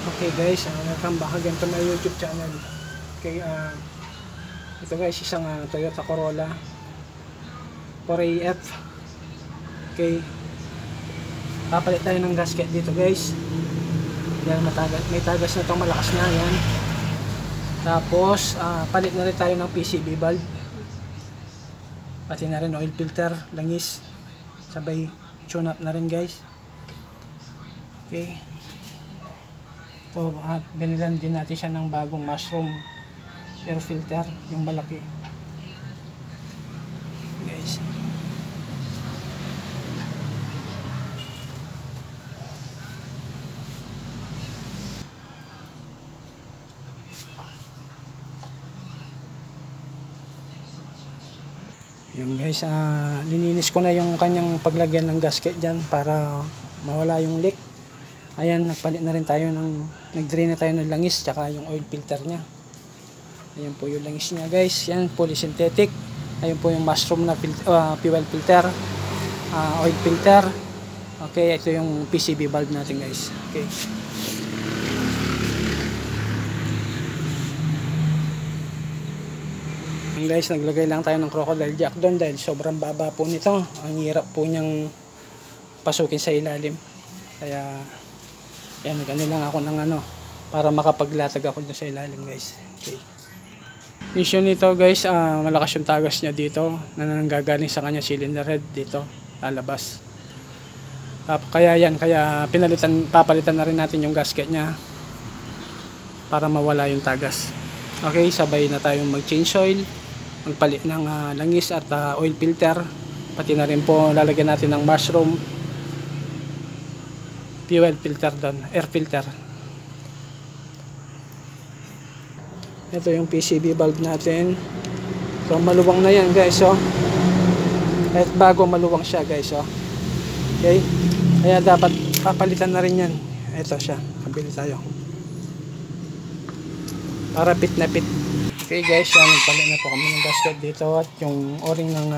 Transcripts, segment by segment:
Okay guys, welcome back again to my YouTube channel. Okay, ito guys, isang Toyota Corolla 4AF. Okay, papalit tayo ng gasket dito guys. Yan, may tagas na itong malakas na yan. Tapos palit na rin tayo ng PCB valve, pati na rin oil filter, langis, sabay tune up na rin guys. Okay, at binilan din natin siya ng bagong mushroom air filter, yung malaki guys. Yung guys, lininis ko na yung kanyang paglagyan ng gasket dyan para mawala yung leak. Ayan, nagpalit na rin tayo nag-drain na tayo ng langis tsaka yung oil filter nya. Ayan po yung langis nya guys. Yan, polysynthetic. Ayan po yung mushroom na fuel filter, oil filter. Okay, ito yung PCB valve natin guys. Okay. Guys, naglagay lang tayo ng crocodile jack doon dahil sobrang baba po nito. Ang hirap po niyang pasukin sa ilalim. Kaya yan, gano'n lang ako ng para makapaglatag ako doon sa ilalim guys. Okay. Issue nito guys, malakas yung tagas niya dito na nanggagaling sa kanya cylinder head dito, lalabas. Kaya yan, papalitan na rin natin yung gasket niya para mawala yung tagas. Okay, sabay na tayong mag-change oil, magpalit ng langis at oil filter, pati na rin po lalagyan natin ng mushroom fuel filter doon, air filter. Ito yung PCB valve natin. So maluwang na yan guys, oh. Kahit bago maluwang siya guys, oh. Okay, kaya dapat papalitan na rin yan. Ito siya, kabili tayo para pit na pit. Okay guys, nagpalit na po kami ng gasket dito at yung o-ring ng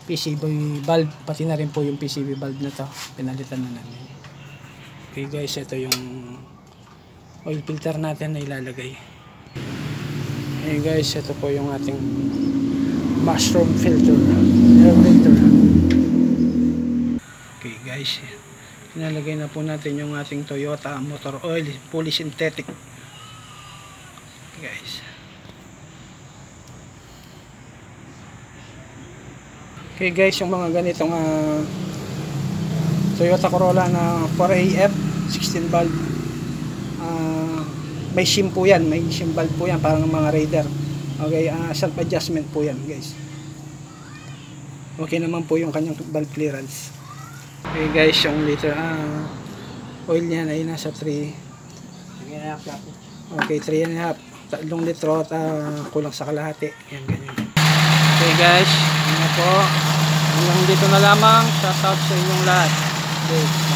PCB valve, pati na rin po yung PCB valve na to, pinalitan na namin. Okay guys, ito yung oil filter natin na ilalagay. Okay guys, ito po yung ating mushroom filter, air filter. Okay guys, inalagay na po natin yung ating Toyota motor oil, polysynthetic. Okay guys. Okay guys, yung mga ganitong Toyota Corolla na 4AF 16 valve, may shim po yan, may shim valve po yan, parang mga Raider. Okay, self adjustment po yan guys. Okay naman po yung kanyang valve clearance. Okay guys, yung liter oil niya ay nasa 3. Okay, 3.5, 3 litro at kulang sa kalahati. Yan, ganyan. Okay guys, yun na po, hanggang dito na lamang. Shout out sa inyong lahat. Okay.